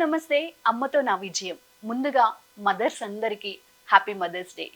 నమస్తే అమ్మతో నా విజయం. ముందుగా మదర్స్ అందరికీ హ్యాపీ మదర్స్ డే.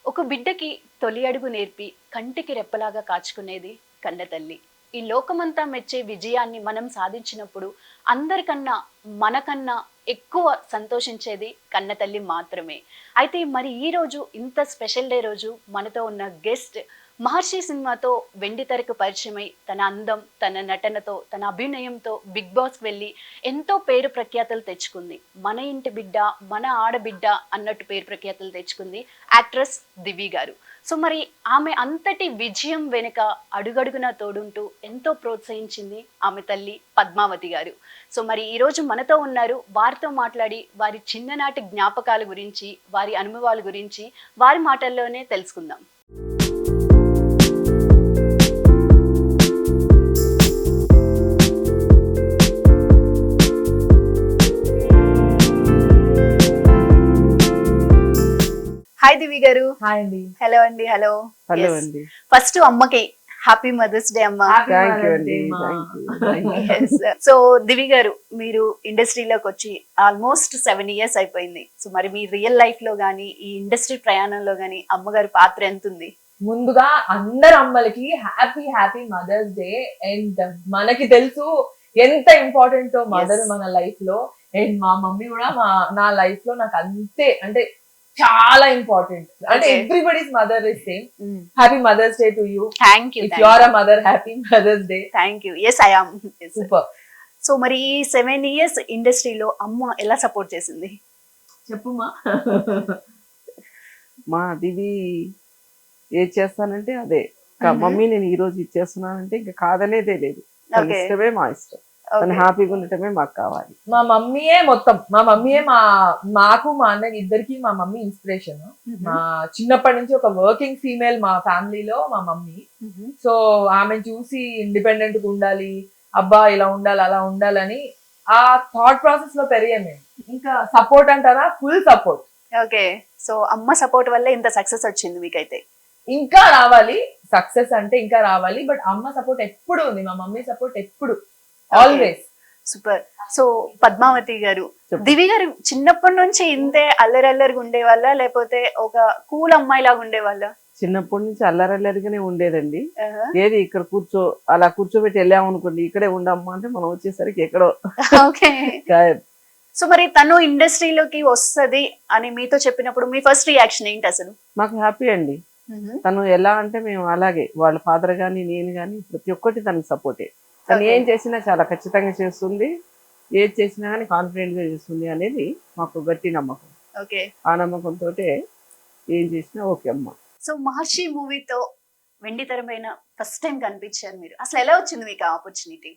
ఒక బిడ్డకి తొలి అడుగు నేర్పి కంటికి రెప్పలాగా కాచుకునేది కన్న తల్లి. ఈ లోకమంతా మెచ్చే విజయాన్ని మనం సాధించినప్పుడు అందరికన్నా మనకన్నా ఎక్కువ సంతోషించేది కన్న తల్లి మాత్రమే. అయితే మరి ఈ రోజు ఇంత స్పెషల్ డే రోజు మనతో ఉన్న గెస్ట్ మహర్షి సినిమాతో వెండి తెరకు పరిచయమై తన అందం, తన నటనతో, తన అభినయంతో బిగ్ బాస్ వెళ్ళి ఎంతో పేరు ప్రఖ్యాతలు తెచ్చుకుంది. మన ఇంటి బిడ్డ, మన ఆడబిడ్డ అన్నట్టు పేరు ప్రఖ్యాతలు తెచ్చుకుంది యాక్ట్రెస్ దివి గారు. సో మరి ఆమె అంతటి విజయం వెనుక అడుగడుగునా తోడుంటూ ఎంతో ప్రోత్సహించింది ఆమె తల్లి పద్మావతి గారు. సో మరి ఈరోజు మనతో ఉన్నారు. వారితో మాట్లాడి వారి చిన్ననాటి జ్ఞాపకాల గురించి, వారి అనుభవాల గురించి వారి మాటల్లోనే తెలుసుకుందాం. హాయ్ దివి గారు. హాయ్ అండి. హలో అండి. హలో హలో అండి. ఫస్ట్ అమ్మకి హ్యాపీ మదర్స్ డే అమ్మ. థ్యాంక్ యూ అండి. సో దివి గారు, మీరు ఇండస్ట్రీలోకి వచ్చి ఆల్మోస్ట్ 7 years అయిపోయింది. సో మరి మీ రియల్ లైఫ్ లో గానీ ఈ ఇండస్ట్రీ ప్రయాణంలో గానీ అమ్మగారి పాత్ర ఎంత ఉంది? ముందుగా అందరు అమ్మలకి happy happy mother's day. And మనకి తెలుసు ఎంత ఇంపార్టెంట్ మదర్ మన లైఫ్ లో. అండ్ మా మమ్మీ కూడా నా లైఫ్ లో నాకు అంతే, అంటే చాలా ఇంపార్టెంట్. అంటే everybody's mother is same. Happy mother's day to you. Thank you. If you are a mother, happy mother's day. Thank you. Yes I am. Super. So మరి ఈ 7 years ఇండస్ట్రీలో అమ్మ ఎలా సపోర్ట్ చేసింది? చెప్పుమా. మా దివి ఏది చేస్తానంటే అదే. మమ్మీ నేను ఈ రోజు ఇచ్చేస్తున్నానంటే ఇంకా కాదనేదే లేదు. తన ఇష్టమే మా ఇష్టం. తను హ్యాపీగా ఉండటమే మాకు కావాలి. మా మమ్మీయే మొత్తం. మా మమ్మీయే మాకు మా అన్నకి ఇద్దరికి మా మమ్మీ ఇన్స్పిరేషన్. మా చిన్నప్పటి నుంచి ఒక వర్కింగ్ ఫీమేల్ మా ఫ్యామిలీలో మా మమ్మీ. సో ఆమె చూసి ఇండిపెండెంట్ గా ఉండాలి, అబ్బా ఇలా ఉండాలి అలా ఉండాలని ఆ థాట్ ప్రాసెస్ లో పెరిగాం మేము. ఇంకా సపోర్ట్ అంటారా, ఫుల్ సపోర్ట్. ఓకే. సో అమ్మ సపోర్ట్ వల్ల ఇంత సక్సెస్ వచ్చింది మీకైతే. ఇంకా రావాలి, సక్సెస్ అంటే ఇంకా రావాలి. బట్ అమ్మ సపోర్ట్ ఎప్పుడు ఉంది, మా మమ్మీ సపోర్ట్ ఎప్పుడు, ఆల్వేస్. సూపర్. సో పద్మావతి గారు, దివి గారు చిన్నప్పటి నుంచి ఇంతే అల్లరల్లరిగా ఉండేవాళ్ళ, లేకపోతే ఒక కూల్ అమ్మాయి లాగా ఉండేవాళ్ళ? చిన్నప్పటి నుంచి అల్లరల్లరిగానే ఉండేదండి. ఏది ఇక్కడ అలా కూర్చోబెట్టి వెళ్ళామనుకోండి, ఇక్కడే ఉండమ్మా అంటే మనం వచ్చేసరికి ఎక్కడో. ఓకే. సో మరి తను ఇండస్ట్రీలోకి వస్తది అని మీతో చెప్పినప్పుడు మీ ఫస్ట్ రియాక్షన్ ఏంటి అసలు? మాకు హ్యాపీ అండి. తను ఎలా అంటే మేము అలాగే, వాళ్ళ ఫాదర్ గాని నేను గాని ప్రతి ఒక్కటి తనకు సపోర్టే. తను ఏం చేసినా చాలా ఖచ్చితంగా చేస్తుంది, ఏది చేసినా కానీ కాన్ఫిడెంట్ గా చేస్తుంది అనేది మాకు గట్టి నమ్మకం. ఓకే. ఆ నమ్మకంతో ఏం చేసినా ఓకే అమ్మ. సో మహర్షి మూవీతో వెండి తెర పైన ఫస్ట్ టైం కనిపించారు మీరు. అసలు ఎలా వచ్చింది మీకు ఆ ఆపర్చునిటీ?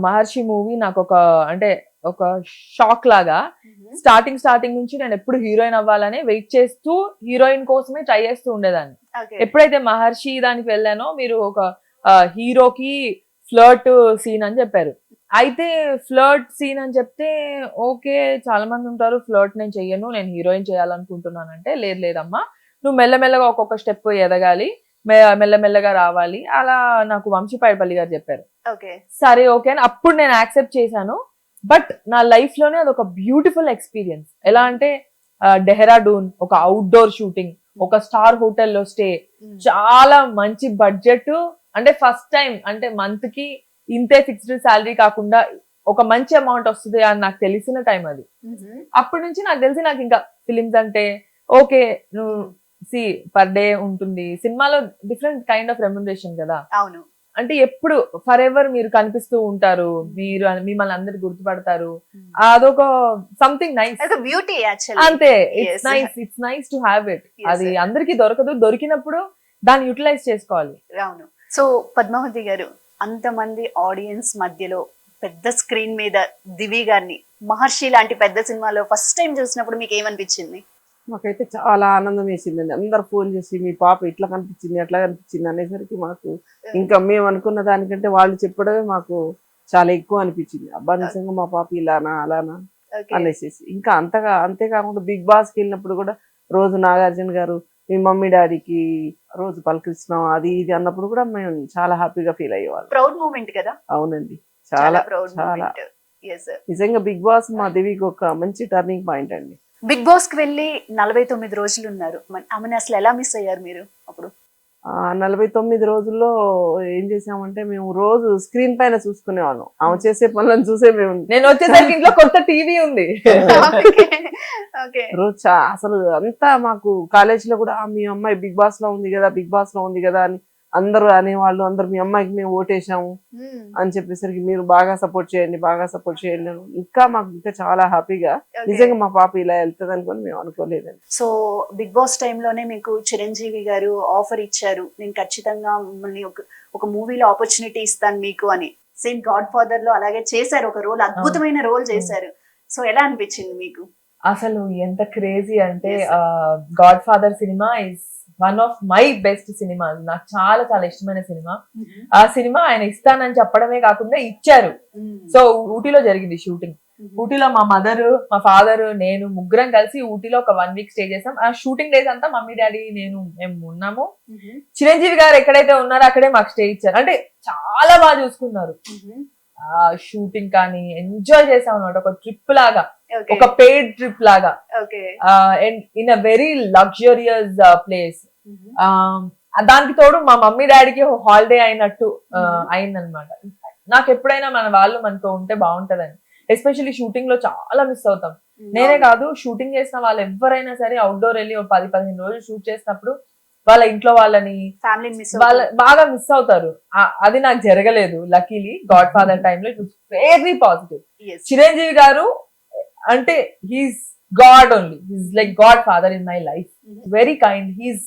మహర్షి మూవీ నాకు ఒక షాక్ లాగా. స్టార్టింగ్ నుంచి నేను ఎప్పుడు హీరోయిన్ అవ్వాలని వెయిట్ చేస్తూ హీరోయిన్ కోసమే ట్రై చేస్తూ ఉండేదాన్ని. ఎప్పుడైతే మహర్షి దానికి వెళ్ళానో, మీరు ఒక హీరోకి ఫ్లర్ట్ సీన్ అని చెప్పారు. అయితే ఫ్లర్ట్ సీన్ అని చెప్తే ఓకే, చాలా మంది ఉంటారు ఫ్లర్ట్ నేను చెయ్యను, నేను హీరోయిన్ చేయాలనుకుంటున్నానంటే, లేదమ్మా నువ్వు మెల్లమెల్లగా ఒక్కొక్క స్టెప్ ఎదగాలి, మెల్లమెల్లగా రావాలి, అలా నాకు వంశీపాయపల్లి గారు చెప్పారు. సరే ఓకే అని అప్పుడు నేను యాక్సెప్ట్ చేశాను. బట్ నా లైఫ్ లోనే అది ఒక బ్యూటిఫుల్ ఎక్స్పీరియన్స్. ఎలా అంటే డెహ్రాడూన్ ఒక అవుట్డోర్ షూటింగ్, ఒక స్టార్ హోటల్లో స్టే, చాలా మంచి బడ్జెట్. అంటే ఫస్ట్ టైం, అంటే మంత్ కి ఇంతే ఫిక్స్డ్ శాలరీ కాకుండా ఒక మంచి అమౌంట్ వస్తుంది అని నాకు తెలిసిన టైం అది. అప్పటి నుంచి నాకు తెలిసి నాకు ఇంకా ఫిలిమ్స్ అంటే ఓకే, నువ్వు పర్ డే ఉంటుంది, సినిమాలో డిఫరెంట్ కైండ్ ఆఫ్ రెమ్యునరేషన్ కదా. అవును. అంటే ఎప్పుడు ఫర్ ఎవర్ మీరు కనిపిస్తూ ఉంటారు, మీరు మిమ్మల్ని అందరు గుర్తుపడతారు. అదొక సంథింగ్ నైస్, బ్యూటీ అంతే. It's nice to have it. అది అందరికి దొరకదు, దొరికినప్పుడు దాన్ని యూటిలైజ్ చేసుకోవాలి. అవును. సో పద్మావతి గారు, అంతమంది ఆడియన్స్ మధ్యలో పెద్ద స్క్రీన్ మీద దివి గారిని మహర్షి లాంటి పెద్ద సినిమాలో ఫస్ట్ టైం చూసినప్పుడు మీకు ఏమనిపించింది? మాకైతే చాలా ఆనందం వేసిందండి. అందరు ఫోన్ చేసి మీ పాప ఇట్లా కనిపించింది అట్లా కనిపించింది అనేసరికి మాకు ఇంకా మేము అనుకున్న దానికంటే వాళ్ళు చెప్పడమే మాకు చాలా ఎక్కువ అనిపించింది. అబ్బా నిజంగా మా పాప ఇలానా అలానా అనేసి. ఇంకా అంతేకాకుండా బిగ్ బాస్కి వెళ్ళినప్పుడు కూడా రోజు నాగార్జున గారు మీ మమ్మీ డాడీకి రోజు పలకరిస్తున్నాం అది ఇది అన్నప్పుడు కూడా మేము చాలా హ్యాపీగా ఫీల్ అయ్యేవాళ్ళం. ప్రౌడ్ మూమెంట్ కదా. అవునండి, చాలా చాలా నిజంగా బిగ్ బాస్ మా దేవికి ఒక మంచి టర్నింగ్ పాయింట్ అండి. బిగ్ బాస్ కి వెళ్ళి 49 రోజులు ఉన్నారు. ఆమెను అసలు ఎలా మిస్ అయ్యారు మీరు అప్పుడు? 49 రోజుల్లో ఏం చేసామంటే మేము రోజు స్క్రీన్ పైన చూసుకునేవాళ్ళం. ఆమె చేసే పనులను చూసే మేము. నేను వచ్చేసరికి ఇంట్లో కొత్త టీవీ ఉంది. రోజు అసలు అంతా మాకు కాలేజీలో కూడా మీ అమ్మాయి బిగ్ బాస్ లో ఉంది కదా, బిగ్ బాస్ లో ఉంది కదా అని అందరూ అనేవాళ్ళు. అందరు మీ అమ్మాయికి మేము ఓటేసాము అని చెప్పేసరికి మీరు బాగా సపోర్ట్ చేయండి, బాగా సపోర్ట్ చేయండి. ఇంకా మాకు ఇంకా చాలా హ్యాపీగా, నిజంగా మా పాప ఇలా వెళ్తుంది అనుకుని మేము అనుకోలేదండి. సో బిగ్ బాస్ టైంలోనే మీకు చిరంజీవి గారు ఆఫర్ ఇచ్చారు, నేను ఖచ్చితంగా మిమ్మల్ని ఒక మూవీలో ఆపర్చునిటీ ఇస్తాను మీకు అని. సేమ్ గాడ్ ఫాదర్ లో అలాగే చేశారు, ఒక రోల్, అద్భుతమైన రోల్ చేశారు. సో ఎలా అనిపించింది మీకు? అసలు ఎంత క్రేజీ అంటే God father cinema is one of my best cinema. నాకు చాలా చాలా ఇష్టమైన సినిమా. ఆ సినిమా ఆయన ఇస్తానని చెప్పడమే కాకుండా ఇచ్చారు. సో ఊటీలో జరిగింది షూటింగ్. ఊటీలో మా మదర్, మా ఫాదర్, నేను ముగ్గురం కలిసి ఊటీలో ఒక 1 వీక్ స్టే చేసాం. ఆ షూటింగ్ డేస్ అంతా మమ్మీ డాడీ మేము ఉన్నాము. చిరంజీవి గారు ఎక్కడైతే ఉన్నారో అక్కడే మాకు స్టే ఇచ్చారు. అంటే చాలా బాగా చూసుకున్నారు. ఆ షూటింగ్ కానీ ఎంజాయ్ చేసాం అన్నమాట. ఒక ట్రిప్ లాగా, ఒక పెయిడ్ ట్రిప్ లాగా, in a very luxurious place. దానికి తోడు మా మమ్మీ డాడీకి హాలిడే అయినట్టు అయిందనమాట. నాకు ఎప్పుడైనా మన వాళ్ళు మనతో ఉంటే బాగుంటదని, ఎస్పెషల్లీ షూటింగ్ లో చాలా మిస్ అవుతాం. నేనే కాదు, షూటింగ్ చేసిన వాళ్ళు ఎవరైనా సరే అవుట్డోర్ వెళ్ళి 10-15 రోజులు షూట్ చేసినప్పుడు వాళ్ళ ఇంట్లో వాళ్ళని బాగా మిస్ అవుతారు. అది నాకు జరగలేదు. లక్కీలీ గాడ్ ఫాదర్ టైంలో it was very positive. Chiranjeevi గారు అంటే he's God only, he's like God father in my life. Very kind, he's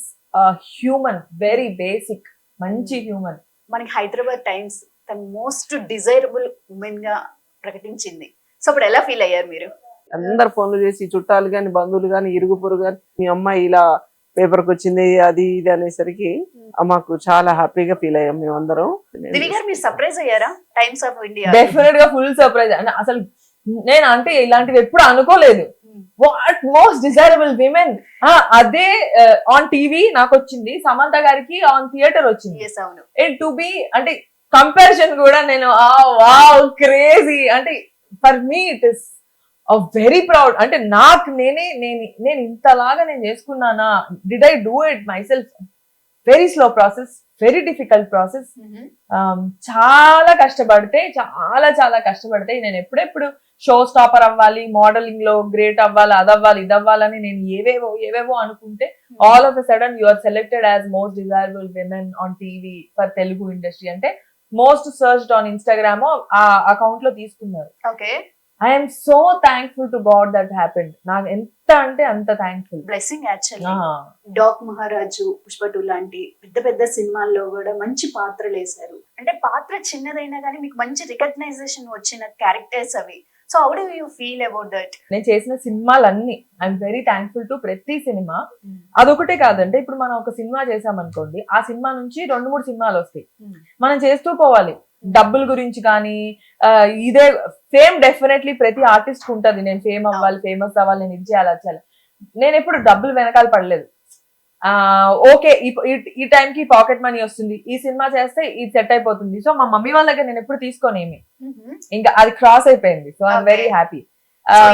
human, very basic, మంచి హ్యూమన్. మనకి హైదరాబాద్ టైమ్స్ తన మోస్ట్ డిజైరబుల్ ఉమెన్ గా ప్రకటించింది. సో అప్పుడు ఎలా ఫీల్ అయ్యారు మీరు? అందరు ఫోన్లు చేసి, చుట్టాలు గాని, బంధువులు గాని, ఇరుగు పొరుగు గాని, మీ అమ్మాయి ఇలా పేపర్కి వచ్చింది అది ఇది అనేసరికి మాకు చాలా హ్యాపీగా ఫీల్ అయ్యాం మేమందరం. దివి గారు మీరు సర్ప్రైజ్ అయ్యారా? టైమ్స్ ఆఫ్ ఇండియా డెఫినెట్ గా ఫుల్ సర్ప్రైజ్. అసలు నేను అంటే ఇలాంటివి ఎప్పుడు అనుకోలేదు. వాట్ మోస్ట్ డిజైరబుల్ విమెన్, అదే ఆన్ టీవీ నాకు వచ్చింది, సమంత గారికి ఆన్ థియేటర్ వచ్చింది. టు బి అంటే కంపారిజన్ కూడా నేను వావ్ క్రేజీ అంటే for me it is very proud. అంటే నాకు నేను ఇంతలాగా నేను చేసుకున్నానా, did I do it myself? Very slow process, very difficult process. చాలా కష్టపడితే నేను ఎప్పుడెప్పుడు షో స్టాపర్ అవ్వాలి, మోడలింగ్ లో గ్రేట్ అవ్వాలి, అదవ్వాలి ఇదవ్వాలని నేను ఏవేవో అనుకుంటే all of a sudden you are selected as most desirable women on TV for Telugu industry. అంటే మోస్ట్ సర్చ్డ్ ఆన్ ఇన్స్టాగ్రామ్ ఆ అకౌంట్ లో తీసుకున్నారు. I'm so thankful to God that happened. నాకు ఎంత అంటే అంత థ్యాంక్ఫుల్. Blessing actually. డాక్ మహారాజు, పుష్ప 2 లాంటి పెద్ద సినిమాల్లో కూడా మంచి పాత్రలు వేశారు. అంటే పాత్ర చిన్నదైనా కానీ మీకు మంచి రికగ్నైజేషన్ వచ్చిన క్యారెక్టర్స్ అవి. So how do you feel about that? నేను చేసిన సినిమాలన్నీ ఐఎమ్ వెరీ థ్యాంక్ఫుల్ టు ప్రతి సినిమా. అదొకటే కాదంటే ఇప్పుడు మనం ఒక సినిమా చేసామనుకోండి, ఆ సినిమా నుంచి 2-3 సినిమాలు వస్తాయి. మనం చేస్తూ పోవాలి. డబ్బుల గురించి కానీ ఇదే ఫేమ్ డెఫినెట్లీ ప్రతి ఆర్టిస్ట్ ఉంటది. నేను ఫేమ్ అవ్వాలి, ఫేమస్ అవ్వాలి, నేను ఇది చేయాలి, అది చేయాలి. నేను ఎప్పుడు డబ్బులు వెనకాల పడలేదు. ఓకే ఈ టైంకి పాకెట్ మనీ వస్తుంది, ఈ సినిమా చేస్తే ఇది సెట్ అయిపోతుంది. సో మా మమ్మీ వాళ్ళ దగ్గర నేను ఎప్పుడు తీసుకోనేమి, ఇంకా అది క్రాస్ అయిపోయింది. So I'm very happy.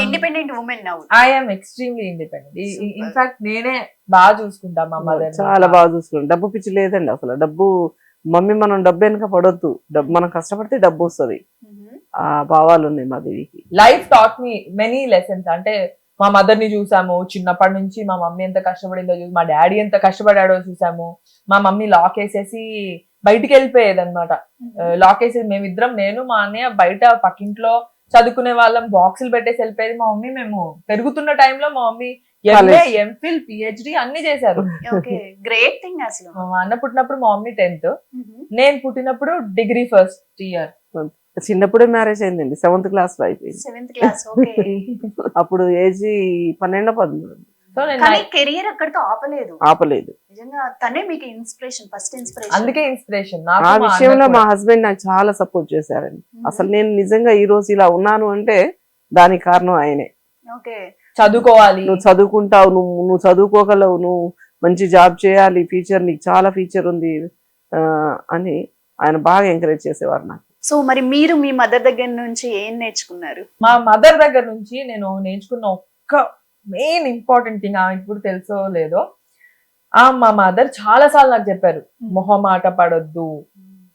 Independent women now. I'm extremely independent. In fact నేనే బాగా చూసుకుంటా మా మదర్. చాలా బాగా చూసుకుంటాం. డబ్బు పిచ్చి లేదండి అసలు. డబ్బు మమ్మీ మనం డబ్బు వెనక పడొద్దు, డబ్బు మనం కష్టపడితే డబ్బు వస్తుంది. ఆ భావాలు ఉన్నాయి మా దేవికి. Life taught me many lessons. అంటే మా మదర్ ని చూసాము చిన్నప్పటి నుంచి, మా మమ్మీ ఎంత కష్టపడిందో చూసి, మా డాడీ ఎంత కష్టపడాడో చూసాము. మా మమ్మీ లాక్ వేసేసి బయటికి వెళ్ళిపోయేది అనమాట. లాక్ వేసేసి మేమిద్దరం, నేను మా అన్నయ్య బయట పక్కింట్లో చదువుకునే వాళ్ళం, బాక్సులు పెట్టేసి వెళ్ళిపోయేది. మా మమ్మీ మేము పెరుగుతున్న టైంలో మా మమ్మీ ఎంఏ, ఎంఫిల్, పిహెచ్డి అన్ని చేశారు. గ్రేట్ థింగ్ అసలు. మా అన్న పుట్టినప్పుడు మా మమ్మీ 10th, నేను పుట్టినప్పుడు డిగ్రీ ఫస్ట్ ఇయర్. చిన్నప్పుడే మ్యారేజ్ అయిందండి, 7th క్లాస్ లో అయిపోయింది. 7th class. అప్పుడు ఏజ్ 12-13. కెరియర్ అక్కడితో ఆపలేదు. నిజంగా తనే మీకు ఇన్స్పిరేషన్, ఫస్ట్ ఇన్స్పిరేషన్. అందుకే ఇన్స్పిరేషన్. ఆ విషయంలో మా హస్బెండ్ నాకు చాలా సపోర్ట్ చేశారండి. అసలు నేను నిజంగా ఈ రోజు ఇలా ఉన్నాను అంటే దానికి కారణం ఆయనే. చదువుకోవాలి, నువ్వు చదువుకుంటావు, నువ్వు చదువుకోగలవు, నువ్వు మంచి జాబ్ చేయాలి, ఫ్యూచర్ నీకు చాలా ఫ్యూచర్ ఉంది అని ఆయన బాగా ఎంకరేజ్ చేసేవారు నాకు. సో మరి మీరు మీ మదర్ దగ్గర నుంచి ఏం నేర్చుకున్నారు? మా మదర్ దగ్గర నుంచి నేను నేర్చుకున్న ఒక్క మెయిన్ ఇంపార్టెంట్ థింగ్, ఆమె ఇప్పుడు తెలుసో లేదో, మా మదర్ చాలా సార్లు నాకు చెప్పారు, మొహమాట పడొద్దు,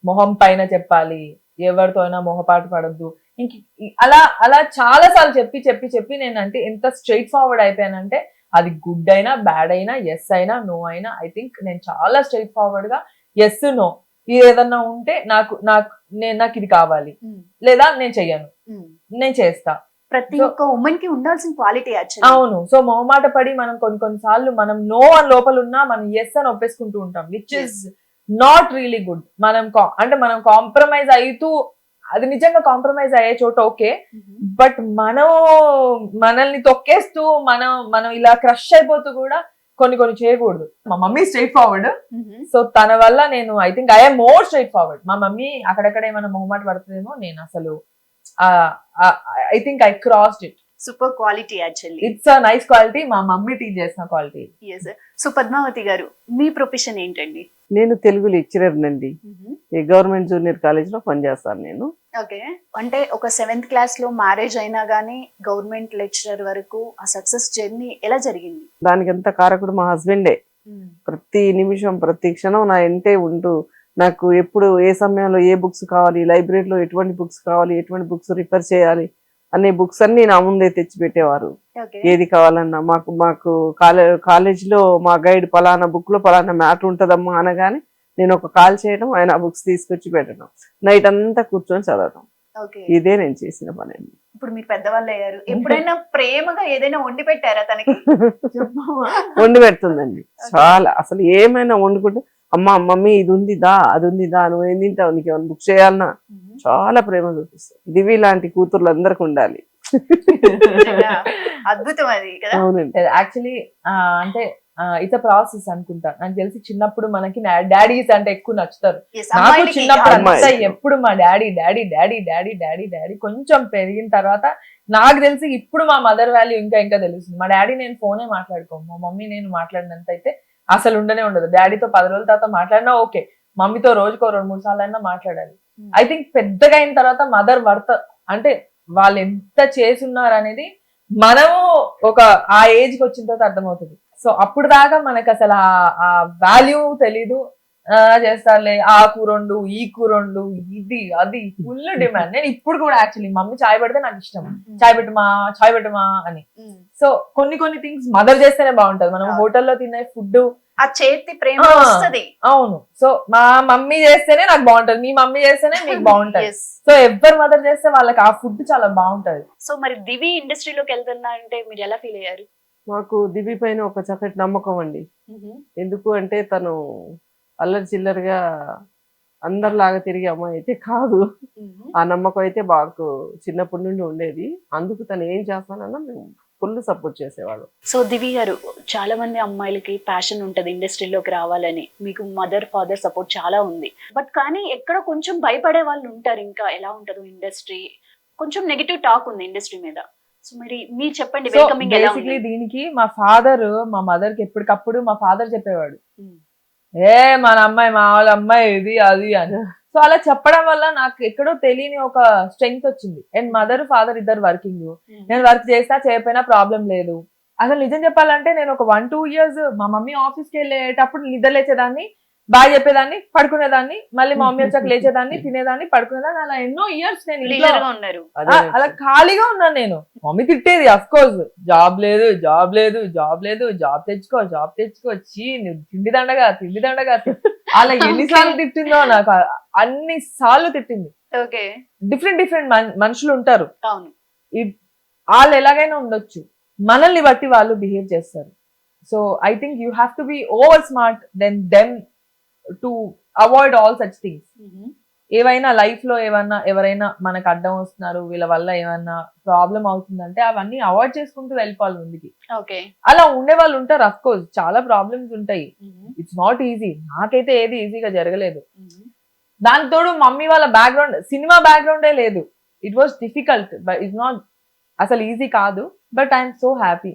మొహం పైన చెప్పాలి, ఎవరితో అయినా మొహపాటు పడొద్దు. ఇంక అలా అలా చాలా సార్లు చెప్పి చెప్పి చెప్పి నేను అంటే ఎంత స్ట్రైట్ ఫార్వర్డ్ అయిపోయానంటే, అది గుడ్ అయినా బ్యాడ్ అయినా ఎస్ అయినా నో అయినా ఐ థింక్ నేను చాలా స్ట్రైట్ ఫార్వర్డ్ గా ఎస్ నో ఏదన్నా ఉంటే నాకు ఇది కావాలి, లేదా నేను చెయ్యను, నేను చేస్తా. ప్రతి ఒక్క ఉమెన్ కి ఉండాల్సిన క్వాలిటీ యాక్చువల్లీ. అవును. సో మొహమాట పడి మనం కొన్ని సార్లు మనం నో అని లోపల ఉన్నా మనం ఎస్ అని ఒప్పేసుకుంటూ ఉంటాం, which is not really good. అంటే మనం కాంప్రమైజ్ అవుతూ, అది నిజంగా కాంప్రమైజ్ అయ్యే చోట ఓకే, బట్ మనల్ని తొక్కేస్తూ మనం ఇలా క్రష్ అయిపోతూ కూడా కొన్ని చేయకూడదు. మా మమ్మీ స్ట్రైట్ ఫార్వర్డ్, సో తన వల్ల నేను I think I'm more straight forward. మా మమ్మీ అక్కడక్కడ ఏమైనా మొహమాట పడుతుందేమో, నేను అసలు I think I crossed it. Super quality actually. It's a nice quality, మా మమ్మీ టీచ్ చేసిన క్వాలిటీ. సో పద్మావతి గారు, మీ ప్రొఫెషన్ ఏంటండి? నేను తెలుగు లెక్చరర్ నండి, గవర్నమెంట్ జూనియర్ కాలేజ్ లో పనిచేస్తాను నేను. ఓకే, అంటే ఒక 7th క్లాస్ లో మ్యారేజ్ అయినా గానీ గవర్నమెంట్ లెక్చరర్ వరకు ఆ సక్సెస్ జర్నీ ఎలా జరిగింది? దానికంత కారకుడు మా హస్బెండే. ప్రతి నిమిషం ప్రతి క్షణం నా ఇంటే ఉంటూ నాకు ఎప్పుడు ఏ సమయంలో ఏ బుక్స్ కావాలి, లైబ్రరీలో ఎటువంటి బుక్స్ కావాలి, ఎటువంటి బుక్స్ రిఫర్ చేయాలి అనే బుక్స్ అన్ని నా ముందే తెచ్చి పెట్టేవారు. ఏది కావాలన్నా మాకు కాలేజీలో మా గైడ్ పలానా బుక్ లో పలానా మ్యాటర్ ఉంటదమ్మా అనగానే నేను ఒక కాల్ చేయడం, ఆయన బుక్స్ తీసుకొచ్చి పెట్టడం, నైట్ అంతా కూర్చొని చదవడం, ఇదే నేను చేసిన పని అండి. ఇప్పుడు మీరు పెద్దవాళ్ళు అయ్యారు, ఎప్పుడైనా ప్రేమగా ఏదైనా వండి పెట్టారా తనకి? వండి పెడుతుందండి చాలా. అసలు ఏమైనా వండుకుంటే, అమ్మ మమ్మీ ఇది ఉంది దా, అది ఉంది దా, నువ్వు ఏం తింటావు, నీకు ఏమైనా బుక్ చేయాలన్నా చాలా ప్రేమ చూపిస్తాను. దివి లాంటి కూతుర్లు అందరికి ఉండాలి. అద్భుతం అది కదా. అవునండి. యాక్చువల్లీ అంటే ఇట్స్ ప్రాసెస్ అనుకుంటా. నాకు తెలిసి చిన్నప్పుడు మనకి డాడీస్ అంటే ఎక్కువ నచ్చుతారు. నాకు చిన్నప్పుడు అంతా ఎప్పుడు మా daddy daddy daddy daddy daddy daddy. కొంచెం పెరిగిన తర్వాత నాకు తెలిసి ఇప్పుడు మా మదర్ వాల్యూ ఇంకా తెలుస్తుంది. మా డాడీ నేను ఫోనే మాట్లాడుకోము, మా మమ్మీ నేను మాట్లాడినంత అయితే అసలు ఉండనే ఉండదు. డాడీతో 10 రోజుల తర్వాత మాట్లాడినా ఓకే, మమ్మీతో రోజుకో 2-3 సార్లు అయినా మాట్లాడాలి. ఐ థింక్ పెద్దగా అయిన తర్వాత మదర్ వర్త్ అంటే వాళ్ళు ఎంత చేసున్నారు అనేది మనము ఒక ఆ ఏజ్ కి వచ్చిన తర్వాత అర్థమవుతుంది. సో అప్పుడు దాకా మనకు అసలు ఆ వాల్యూ తెలీదు. చేస్తారులే, ఆ కూరండు ఈ కూరండు ఇది అది ఫుల్ డిమాండ్. నేను ఇప్పుడు కూడా యాక్చువల్లీ మమ్మీ చాయ్ పెడితే నాకు ఇష్టం, చాయ్ పెట్టమా అని. సో కొన్ని థింగ్స్ మదర్ చేస్తేనే బాగుంటది. మనం హోటల్లో తినే ఫుడ్ ఆ చేతి ప్రేమ వస్తది. అవును. సో మా మమ్మీ చేస్తేనే నాకు బాగుంటది, మీ మమ్మీ చేస్తేనే మీకు బాగుంటది. సో ఎవరు మదర్ చేస్తే వాళ్ళకి ఆ ఫుడ్ చాలా బాగుంటది. సో మరి దివి ఇండస్ట్రీలోకి వెళ్తున్నా అంటే మీరు ఎలా ఫీల్ అయ్యారు? మాకు దివి పైన ఒక చక్కటి నమ్మకం అండి. ఎందుకు అంటే తను అల్లరి చిల్లరిగా అందరిలాగా తిరిగే అమ్మాయి అయితే కాదు. ఆ నమ్మకం అయితే బాగా చిన్నప్పటి నుండి ఉండేది. అందుకు తను ఏం చేస్తానన్నా మేము ఫుల్ సపోర్ట్ చేసేవాడు. సో దివి గారు, చాలా మంది అమ్మాయిలకి ప్యాషన్ ఉంటది ఇండస్ట్రీలోకి రావాలని. మీకు మదర్ ఫాదర్ సపోర్ట్ చాలా ఉంది, బట్ కానీ ఎక్కడ కొంచెం భయపడే వాళ్ళు ఉంటారు. ఇంకా ఎలా ఉంటుందో ఇండస్ట్రీ, కొంచెం నెగిటివ్ టాక్ ఉంది ఇండస్ట్రీ మీద. సో మరి మీరు చెప్పండి, వెల్కమింగ్ ఎలా ఉంది? దీనికి మా ఫాదర్ మా మదర్ కి ఎప్పటికప్పుడు మా ఫాదర్ చెప్పేవాడు, మన అమ్మాయి మా వాళ్ళ అమ్మాయి ఇది అది అని. సో అలా చెప్పడం వల్ల నాకు ఎక్కడో తెలియని ఒక స్ట్రెంగ్త్ వచ్చింది. అండ్ మదర్ ఫాదర్ ఇద్దరు వర్కింగ్, నేను వర్క్ చేస్తా చేయకపోయినా ప్రాబ్లం లేదు. అసలు నిజం చెప్పాలంటే నేను ఒక 1-2 years మా మమ్మీ ఆఫీస్కి వెళ్ళేటప్పుడు నిద్ర లేచేదాన్ని, బాగా చెప్పేదాన్ని, పడుకునేదాన్ని, మళ్ళీ మా మమ్మీ వచ్చాక లేచేదాన్ని, తినేదాన్ని, పడుకునేదాన్ని. అలా ఎన్నో ఇయర్స్ నేను ఇంట్లో అలా ఖాళీగా ఉన్నాను. నేను మమ్మీ తిట్టేది, అఫ్ కోర్స్, జాబ్ లేదు జాబ్ తెచ్చుకో చీ తిండి దండగా అలా ఎన్నిసార్లు తిట్టిందో నాకు, అన్ని సార్లు తిట్టింది. డిఫరెంట్ మనుషులు ఉంటారు, వాళ్ళు ఎలాగైనా ఉండొచ్చు, మనల్ని బట్టి వాళ్ళు బిహేవ్ చేస్తారు. So I think you have to be over smart then them to avoid all such things. ఏవైనా లైఫ్ లో ఎవరైనా మనకు అడ్డం వస్తున్నారు, వీళ్ళ వల్ల ఏమైనా ప్రాబ్లం అవుతుందంటే అవన్నీ అవాయిడ్ చేసుకుంటూ వెళ్ళిపోవాలి ముందుకి. అలా ఉండే వాళ్ళు ఉంటారు, అఫ్ కోర్స్ చాలా ప్రాబ్లమ్స్ ఉంటాయి. It's not easy. నాకైతే ఏది ఈజీగా జరగలేదు. దానికి తోడు మమ్మీ వాళ్ళ బ్యాక్గ్రౌండ్ సినిమా బ్యాక్గ్రౌండే లేదు. It was difficult, but it's not అసలు ఈజీ కాదు. But I'm so happy.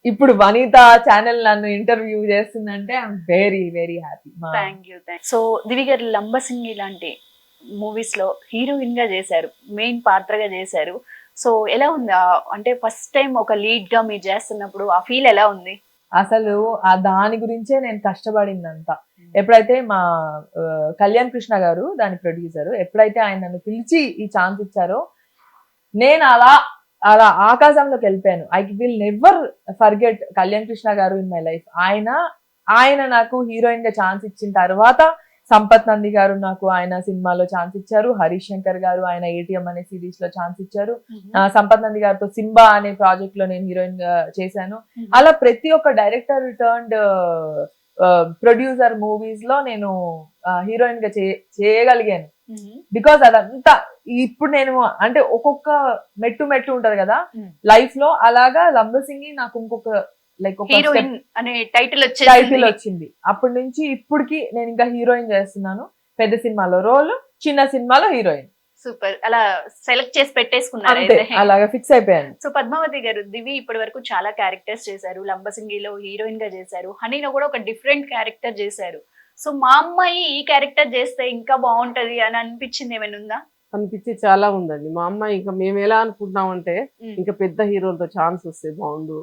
ఇప్పుడు వనిత ఛానల్ నన్ను ఇంటర్వ్యూ చేస్తుందంటే I'm very very happy. Thank you. So Divi గారు, లంబసింగి లాంటి మూవీస్ లో హీరోయిన్ గా చేశారు, మెయిన్ పాత్రగా చేశారు. సో ఎలా ఉంది అంటే ఫస్ట్ టైం ఒక లీడ్ గా మీరు చేస్తున్నప్పుడు ఆ ఫీల్ ఎలా ఉంది? అసలు ఆ దాని గురించే నేను కష్టపడిందంతా. ఎప్పుడైతే మా కళ్యాణ్ కృష్ణ గారు దాని ప్రొడ్యూసర్, ఎప్పుడైతే ఆయన నన్ను పిలిచి ఈ ఛాన్స్ ఇచ్చారో నేను అలా అలా ఆకాశంలోకి వెళ్ళిపోయాను. I will never forget Kalyan Krishna గారు ఇన్ మై లైఫ్. ఆయన నాకు హీరోయిన్ గా ఛాన్స్ ఇచ్చిన తర్వాత సంపత్ నంది గారు నాకు ఆయన సినిమాలో ఛాన్స్ ఇచ్చారు. హరీష్ శంకర్ గారు ఆయన ఏటీఎం అనే సిరీస్ లో ఛాన్స్ ఇచ్చారు. సంపత్ నంది గారితో సింబా అనే ప్రాజెక్ట్ లో నేను హీరోయిన్ గా చేశాను. అలా ప్రతి ఒక్క డైరెక్టర్ రిటర్న్డ్ ప్రొడ్యూసర్ మూవీస్ లో నేను హీరోయిన్ గా చేయగలిగాను. బికాస్ అదంతా ఇప్పుడు నేను అంటే ఒక్కొక్క మెట్టు ఉంటది కదా లైఫ్ లో, అలాగా లంబసింగి నాకు ఇంకొక లైక్ హీరోయిన్ అనే టైటిల్ వచ్చింది. అప్పటి నుంచి ఇప్పటికి నేను ఇంకా హీరోయిన్ చేస్తున్నాను. పెద్ద సినిమాలో రోల్, చిన్న సినిమాలో హీరోయిన్. సూపర్. అలా సెలెక్ట్ చేసి పెట్టేసుకున్నారు. అలాగా ఫిక్స్ అయిపోయాను. సో పద్మావతి గారు, దివి ఇప్పటి వరకు చాలా క్యారెక్టర్స్ చేశారు. లంబసింగిలో హీరోయిన్ గా చేశారు, హనీలో కూడా ఒక డిఫరెంట్ క్యారెక్టర్ చేశారు. సో మా అమ్మాయి ఈ క్యారెక్టర్ చేస్తే ఇంకా బాగుంటది అని అనిపించింది ఏమైనా ఉందా? అనిపించి చాలా ఉందండి. మా అమ్మాయి ఇంకా మేము ఎలా అనుకుంటున్నామంటే ఇంకా పెద్ద హీరోలతో ఛాన్స్ వస్తే బాగుండు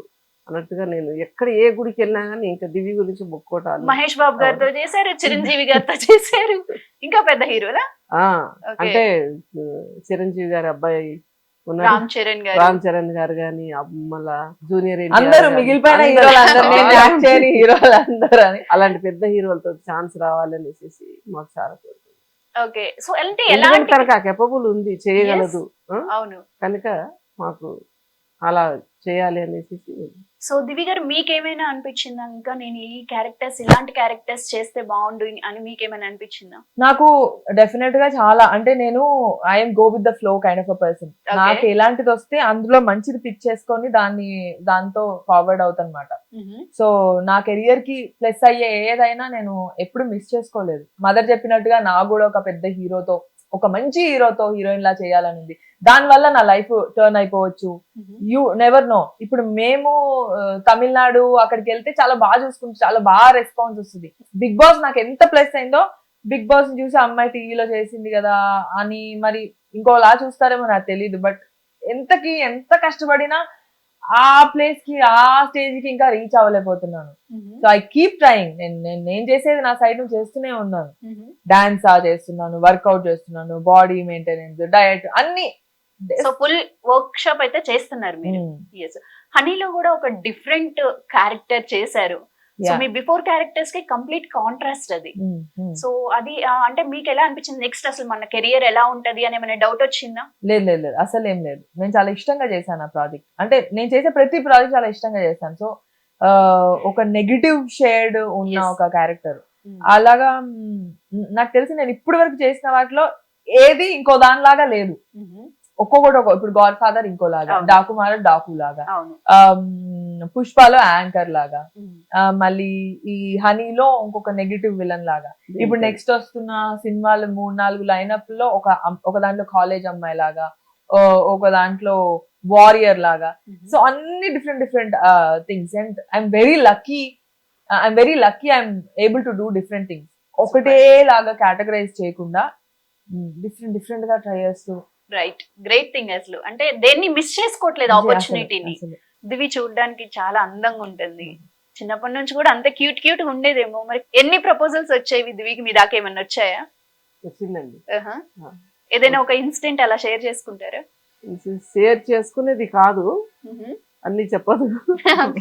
అన్నట్టుగా, నేను ఎక్కడ ఏ గుడికి వెళ్ళినా కానీ ఇంకా దివి గురించి మొక్కోటాలు. మహేష్ బాబు గారితో చేశారు, చిరంజీవి గారితో చేశారు, ఇంకా పెద్ద హీరోలా? అంటే చిరంజీవి గారి అబ్బాయి రామ్ చరణ్ గారు గాని, మళ్ళా జూనియర్ అందరూ మిగిలిపోయిన హీరోలు అందరూ అలాంటి పెద్ద హీరోలతో ఛాన్స్ రావాలనేసి మాకు చాలా కోరుతుంది. ఓకే. సో అంటే ఎలాంటి తనకు ఆ కెపబుల్ ఉంది, చేయగలదు. అవును, కనుక మాకు అలా చేయాలి అనేసి. సో దివి గారు మీకేమైనా అనిపించిందా ఇంకా నేను ఈ క్యారెక్టర్స్ ఇలాంటి క్యారెక్టర్స్ చేస్తే బాగుండు అని మీకేమైనా అనిపించిందా? నాకు డెఫినెట్ గా చాలా, అంటే నేను I'm go with the flow kind of a person. నాకు ఎలాంటిది వస్తే అందులో మంచిది పిక్ చేసుకొని దాంతో ఫార్వర్డ్ అవుతానమాట. సో నా కెరియర్ కి ప్లస్ అయ్యే ఏదైనా నేను ఎప్పుడు మిస్ చేసుకోలేదు. మదర్ చెప్పినట్టుగా నాకు కూడా ఒక పెద్ద హీరోతో, ఒక మంచి హీరోతో హీరోయిన్ లా చేయాలని ఉంది. దాని వల్ల నా లైఫ్ టర్న్ అయిపోవచ్చు. You never know. ఇప్పుడు మేము తమిళనాడు అక్కడికి వెళ్తే చాలా బాగా చూసుకుంటే చాలా బాగా రెస్పాన్స్ వస్తుంది. బిగ్ బాస్ నాకు ఎంత ప్లస్ అయిందో, బిగ్ బాస్ చూసి అమ్మాయి టీవీలో చేసింది కదా అని మరి ఇంకోలా చూస్తారేమో నాకు తెలియదు. బట్ ఎంత కష్టపడినా ఆ ప్లేస్ కి, ఆ స్టేజ్ కి ఇంకా రీచ్ అవ్వలేకపోతున్నాను. So I keep trying. నేను చేసేది నా సైడ్ నుంచి చేస్తూనే ఉన్నాను. డాన్స్ చేస్తున్నాను, వర్కౌట్ చేస్తున్నాను, బాడీ మెయింటెనెన్స్, డయట్ అన్ని. సో ఫుల్ వర్క్ షాప్ అయితే చేస్తున్నారు మీరు. హనీలో కూడా ఒక డిఫరెంట్ క్యారెక్టర్ చేశారు. సో మీ బిఫోర్ క్యారెక్టర్స్ కి కంప్లీట్ కాంట్రాస్ట్ అది. సో అది అంటే మీకు ఎలా అనిపించింది? నెక్స్ట్ అసలు మన కెరియర్ ఎలా ఉంటది అని ఏమైనా డౌట్ వచ్చిందా? లేదు, అసలు ఏం లేదు. నేను చాలా ఇష్టంగా చేశాను ఆ ప్రాజెక్ట్. అంటే నేను చేసే ప్రతి ప్రాజెక్ట్ చాలా ఇష్టంగా చేశాను. సో ఒక నెగిటివ్ షేడ్ ఉన్న ఒక క్యారెక్టర్ అలాగా నాకు తెలిసి నేను ఇప్పటి వరకు చేసిన వాటిలో ఏది ఇంకో దానిలాగా లేదు. ఒక్కొక్కటి ఇప్పుడు గాడ్ ఫాదర్ ఇంకోలాగా, డాకుమార డాకు లాగా, పుష్పలో యాంకర్ లాగా, మళ్ళీ ఈ హనీలో ఇంకొక నెగిటివ్ విలన్ లాగా. ఇప్పుడు నెక్స్ట్ వస్తున్న సినిమాలు 3-4 లైనప్ లో ఒక దాంట్లో కాలేజ్ అమ్మాయి లాగా, ఒక దాంట్లో వారియర్ లాగా. సో అన్ని different things. And I'm very lucky I'm able to do different things. ఒకటే లాగా కేటగరైజ్ చేయకుండా డిఫరెంట్ గా ట్రై చేస్తూ. Right, great thing. అసలు అంటే దేన్ని మిస్ చేసుకోవట్లేదు ఆపర్చునిటీని. దివి చూడడానికి చాలా అందంగా ఉంటుంది. చిన్నప్పటి నుంచి కూడా అంత క్యూట్ ఉండేదేమో. మరి ఎన్ని ప్రపోజల్స్ వచ్చేవి దివికి? మీ దాకా ఏమన్నా వచ్చాయా? వచ్చిందండి. ఏదైనా ఒక ఇన్సిడెంట్ అలా షేర్ చేసుకుంటారా? షేర్ చేసుకునేది కాదు, అన్ని చెప్పదు,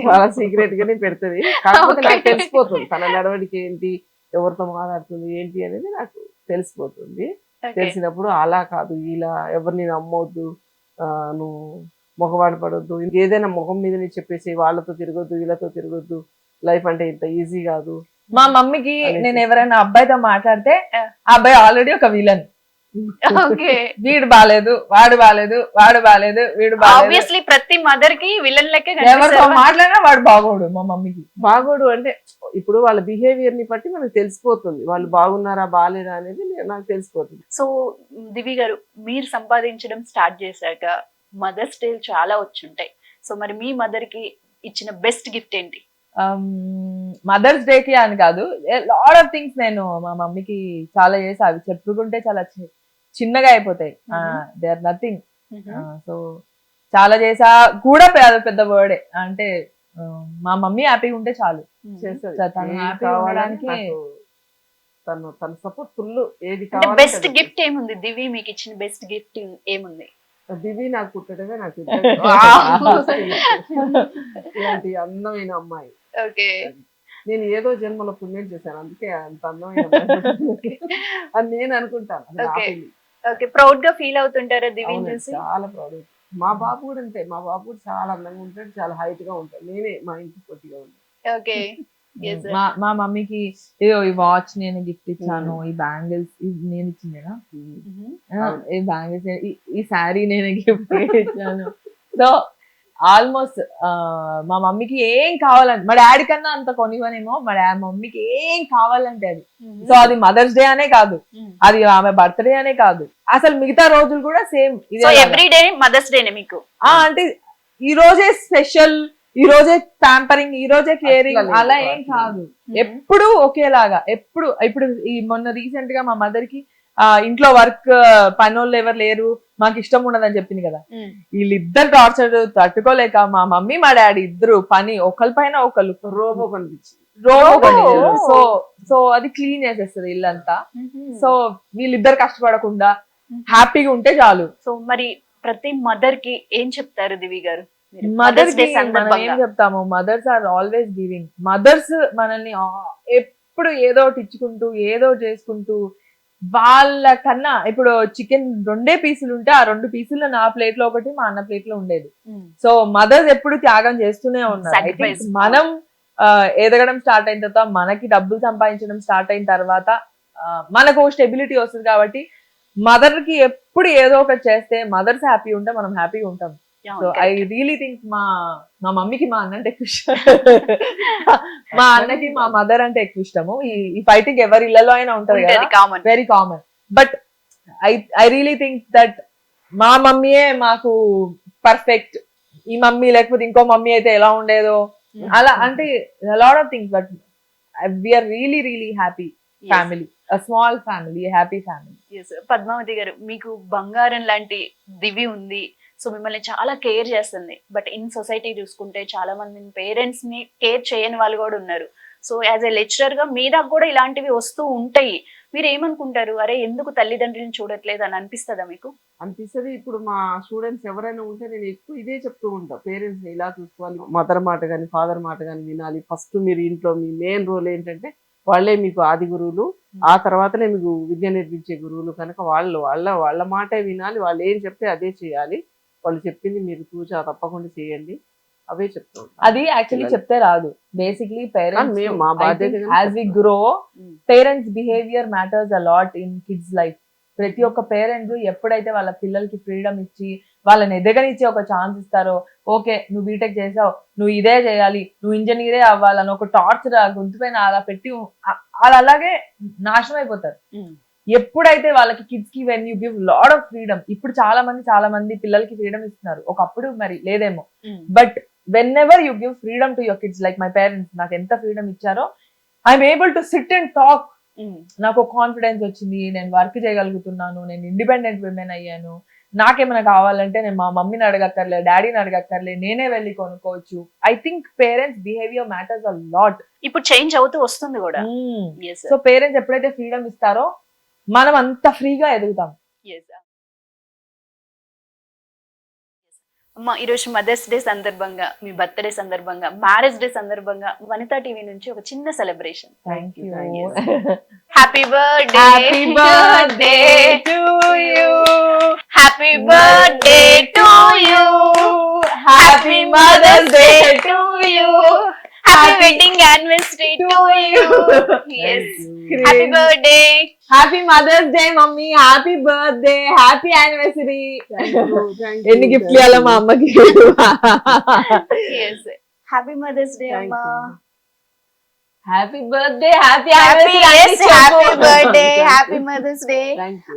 చాలా సీక్రెట్ గానే పెడుతుంది. కాకపోతే నాకు తెలిసిపోతుంది తన నడవడికి ఏంటి, ఎవరితో మాట్లాడుతుంది ఏంటి అనేది నాకు తెలిసిపోతుంది. తెలిసినప్పుడు అలా కాదు, ఇలా ఎవరిని నమ్మొద్దు, నువ్వు మొహమాట పడొద్దు, ఏదైనా ముఖం మీద చెప్పేసి వాళ్ళతో తిరగొద్దు, వీళ్ళతో తిరగొద్దు, లైఫ్ అంటే ఇంత ఈజీ కాదు. మా మమ్మీకి నేను ఎవరైనా అబ్బాయితో మాట్లాడితే ఆ అబ్బాయి ఆల్రెడీ ఒక విలన్, వీడు బాలేదు, వాడు బాలేదు, వీడు బాలేదు. ప్రతి మదర్ కి విలన్ లెక్క ఎవరితో మాట్లాడినా వాడు బాగోడు. మా మమ్మీకి బాగోడు అంటే ఇప్పుడు వాళ్ళ బిహేవియర్ ని బట్టి మనకు తెలిసిపోతుంది, వాళ్ళు బాగున్నారా బాగాలేదా అనేది నాకు తెలిసిపోతుంది. సో దివి గారు, మీరు సంపాదించడం స్టార్ట్ చేశాక మదర్స్ డే చాలా వచ్చుంటాయి. సో మరి మీ మదర్ కి ఇచ్చిన బెస్ట్ గిఫ్ట్ ఏంటి? మదర్స్ డే కి అని కాదు, లాట్ ఆఫ్ థింగ్స్ నేను మా మమ్మీకి చాలా చేసి అవి చెప్పుకుంటే చాలా చిన్నగా అయిపోతాయి. They are nothing. సో చాలా చేసా కూడా పెద్ద వర్డే అంటే మా మమ్మీ హ్యాపీగా ఉంటే చాలు. తను హ్యాపీ ఉండడానికి తన సపోర్ట్ ఫుల్. ఏది బెస్ట్ గిఫ్ట్ ఏముంది దివి మీకు ఇచ్చిన బెస్ట్ గిఫ్ట్ ఏముంది? దివి నాకు పుట్టడమే నాకు ఇలాంటి అందమైన అమ్మాయి. ఓకే, నేను ఏదో జన్మలో పుణ్యం చేశాను, అందుకే అంత అందమైన అమ్మాయి అని నేను అనుకుంటాను. ఓకే, ప్రౌడ్ గా ఫీల్ అవుతుంటారా దివిని చూసి? చాలా ప్రౌడ్. మా బాబు కూడా అంతే. మా బాబు కూడా చాలా అందంగా ఉంటాడు, చాలా హైట్ గా ఉంటాడు. నేనే మా ఇంటికి పొట్టిగా ఉంటాను. ఓకే, మా మమ్మీకి ఏదో ఈ వాచ్ నేను గిఫ్ట్ ఇచ్చాను, ఈ బ్యాంగిల్స్ నేను ఇచ్చిందేనా, ఈ బ్యాంగిల్స్, ఈ శారీ నేను గిఫ్ట్ ఇచ్చాను. సో ఆల్మోస్ట్ మా మమ్మీకి ఏం కావాలంటే, మా డాడీ కన్నా అంత కొనివనేమో, మా మమ్మీకి ఏం కావాలంటే అది. సో అది మదర్స్ డే అనే కాదు, అది ఆమె బర్త్డే అనే కాదు, అసలు మిగతా రోజులు కూడా same. Every day mother's day మీకు అంటే ఈ రోజే స్పెషల్, ఈ రోజే ప్యాంపరింగ్, ఈ రోజే కేరింగ్ అలా ఏం కాదు. ఎప్పుడు ఒకేలాగా. ఇప్పుడు ఈ మొన్న రీసెంట్ గా మా మదర్ కి ఇంట్లో వర్క్ పనోళ్ళు ఎవరు లేరు, మాకు ఇష్టం ఉండదని చెప్పింది కదా. వీళ్ళిద్దరు టార్చర్ తట్టుకోలేక మా మమ్మీ మా డాడీ ఇద్దరు పని ఒకరి పైన ఒకళ్ళు రోబో కనిపించింది. సో అది క్లీన్ చేసేస్తుంది ఇల్లంతా. సో వీళ్ళిద్దరు కష్టపడకుండా హ్యాపీగా ఉంటే చాలు. సో మరి ప్రతి మదర్ కి ఏం చెప్తారు దివి గారు? మదర్స్ కి మనం ఏం చెప్తాము, mothers are always giving. Mothers మనల్ని ఎప్పుడు ఏదో ఇచ్చుకుంటూ ఏదో చేసుకుంటూ, వాళ్ళ కన్నా ఇప్పుడు చికెన్ 2 పీసులు ఉంటే ఆ 2 పీసులు నా ప్లేట్ లో ఒకటి మా అన్న ప్లేట్ లో ఉండేది. సో మదర్స్ ఎప్పుడు త్యాగం చేస్తూనే ఉన్నారు. మనం ఎదగడం స్టార్ట్ అయిన తర్వాత, మనకి డబ్బులు సంపాదించడం స్టార్ట్ అయిన తర్వాత మనకు స్టెబిలిటీ వస్తుంది. కాబట్టి మదర్ కి ఎప్పుడు ఏదో ఒకటి చేస్తే, మదర్స్ హ్యాపీ ఉంటే మనం హ్యాపీగా ఉంటాం. సో ఐ రియలీ థింక్ మా మమ్మీకి మా అన్న అంటే ఎక్కువ ఇష్టం, మా అన్నకి మా మదర్ అంటే ఎక్కువ ఇష్టము. ఈ ఫైటింగ్ ఎవరి ఇళ్లలో అయినా ఉంటది కదా, very common. But I really think that మా మమ్మీయే మాకు పర్ఫెక్ట్. ఈ మమ్మీ లేకపోతే ఇంకో మమ్మీ అయితే ఎలా ఉండేదో అలా, అంటే lot of things. But we are really really happy family, small family, happy family. Padmavati garu, మీకు బంగారం లాంటి దివి ఉంది. సో మిమ్మల్ని చాలా కేర్ చేస్తుంది. బట్ ఇన్ సొసైటీ చూసుకుంటే చాలా మంది పేరెంట్స్ ని కేర్ చేయని వాళ్ళు కూడా ఉన్నారు. సో యాజ్ ఎ లెక్చరర్ గా మీ దాకా కూడా ఇలాంటివి వస్తూ ఉంటాయి. మీరు ఏమనుకుంటారు, అరే ఎందుకు తల్లిదండ్రులను చూడట్లేదు అని అనిపిస్తుందా మీకు? అనిపిస్తుంది. ఇప్పుడు మా స్టూడెంట్స్ ఎవరైనా ఉంటే నేను ఎక్కువ ఇదే చెప్తూ ఉంటాను, పేరెంట్స్ ని ఇలా చూసుకోవాలి, మదర్ మాట కానీ ఫాదర్ మాట కానీ వినాలి. ఫస్ట్ మీరు ఇంట్లో మీ మెయిన్ రోల్ ఏంటంటే వాళ్ళే మీకు ఆది గురువులు, ఆ తర్వాతనే మీకు విద్య నేర్పించే గురువులు. కనుక వాళ్ళ మాటే వినాలి, వాళ్ళు ఏం చెప్తే అదే చేయాలి. వాళ్ళు చెప్పింది మీరు చూసా తప్పకుండా చేయండి, అవే చెప్తాం. అది యాక్చువల్లీ చెప్తే రాదు. బేసిక్లీ పేరెంట్స్, మా బాధ్యత, as we grow parents behaviour matters a lot in kids life. ప్రతి ఒక్క పేరెంట్స్ ఎప్పుడైతే వాళ్ళ పిల్లలకి ఫ్రీడమ్ ఇచ్చి వాళ్ళని ఎదగనిచ్చి ఒక ఛాన్స్ ఇస్తారో, ఓకే నువ్వు బీటెక్ చేసావు, నువ్వు ఇదే చేయాలి, నువ్వు ఇంజనీరే అవ్వాలని ఒక టార్చర్ గొంతు పైన అలా పెట్టి వాళ్ళు అలాగే నాశనం అయిపోతారు. ఎప్పుడైతే వాళ్ళకి కిడ్స్ కి when you give lot of freedom, ఇప్పుడు చాలా మంది పిల్లలకి ఫ్రీడమ్ ఇస్తున్నారు, ఒకప్పుడు మరి లేదేమో. But when ever you give freedom to your kids, like my parents నాకు ఎంత ఫ్రీడమ్ ఇచ్చారో, I'm able to SIT and talk. నాకు కాన్ఫిడెన్స్ వచ్చింది, నేను వర్క్ చేయగలుగుతున్నాను, నేను ఇండిపెండెంట్ విమెన్ అయ్యాను. నాకేమైనా కావాలంటే నేను మా మమ్మీని అడగక్కర్లే, డాడీని అడగక్కర్లే, నేనే వెళ్ళి కొనుక్కోవచ్చు. I think parents behaviour matters a lot. ఇప్పుడు చేంజ్ అవుతూ వస్తుంది కూడా. సో పేరెంట్స్ ఎప్పుడైతే ఫ్రీడమ్ ఇస్తారో మనం అంత ఫ్రీగా ఎదుగుతాం. అమ్మా, ఈరోజు మదర్స్ డే సందర్భంగా, మీ బర్త్డే సందర్భంగా, మ్యారేజ్ డే సందర్భంగా వనితా టీవీ నుంచి ఒక చిన్న celebration. Thank you. Happy birthday, happy birthday to you, happy birthday to you, happy mother's day to you, happy wedding anniversary to you. yes, happy birthday, happy mother's day mummy, happy birthday, happy anniversary. ఎన్ని గిఫ్ట్లు ఇవ్వాలా మా అమ్మకి? yes, happy mother's day అమ్మా. Happy birthday, happy happy birthday, happy mother's day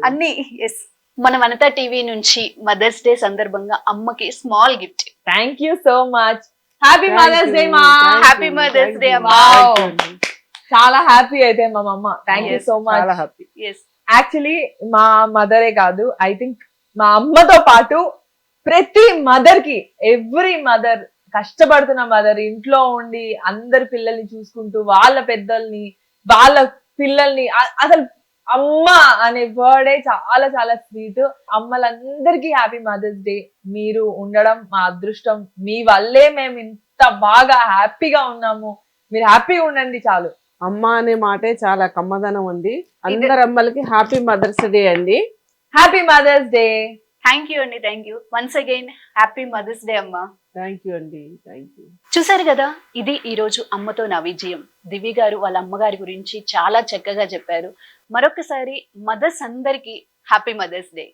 అన్ని. Yes, మన Vanitha TV నుంచి mother's day సందర్భంగా అమ్మకి small gift. Thank you so much. Happy mother's day మా. హ్యాపీ మదర్స్ డే అమ్మా. చాలా హ్యాపీ అయితే మా అమ్మ. Thank you so much. చాలా హ్యాపీ. yes, యాక్చువల్లీ మా మదరే కాదు, ఐ థింక్ మా అమ్మతో పాటు ప్రతి మదర్ కి, ఎవ్రీ మదర్, కష్టపడుతున్న మదర్, ఇంట్లో ఉండి అందరి పిల్లల్ని చూసుకుంటూ వాళ్ళ పెద్దల్ని వాళ్ళ పిల్లల్ని అసలు అమ్మ అనే వర్డే చాలా చాలా స్వీట్. అమ్మలందరికీ హ్యాపీ మదర్స్ డే. మీరు ఉండడం మా అదృష్టం. మీ వల్లే మేము ఇంత బాగా హ్యాపీగా ఉన్నాము. మీరు హ్యాపీగా ఉండండి చాలు. అమ్మ అనే మాటే చాలా కమ్మదనం అండి. అందరు అమ్మలకి హ్యాపీ మదర్స్ డే అండి. Happy mother's day. Thank you అండి, thank you once again. Happy mother's day అమ్మా. థ్యాంక్ యూ అండి, థ్యాంక్ యూ. చూసారు కదా, ఇది ఈ రోజు అమ్మతో నా విజయం. దివ్య గారు వాళ్ళ అమ్మగారి గురించి చాలా చక్కగా చెప్పారు. మరొకసారి మదర్స్ అందరికీ హ్యాపీ మదర్స్ డే.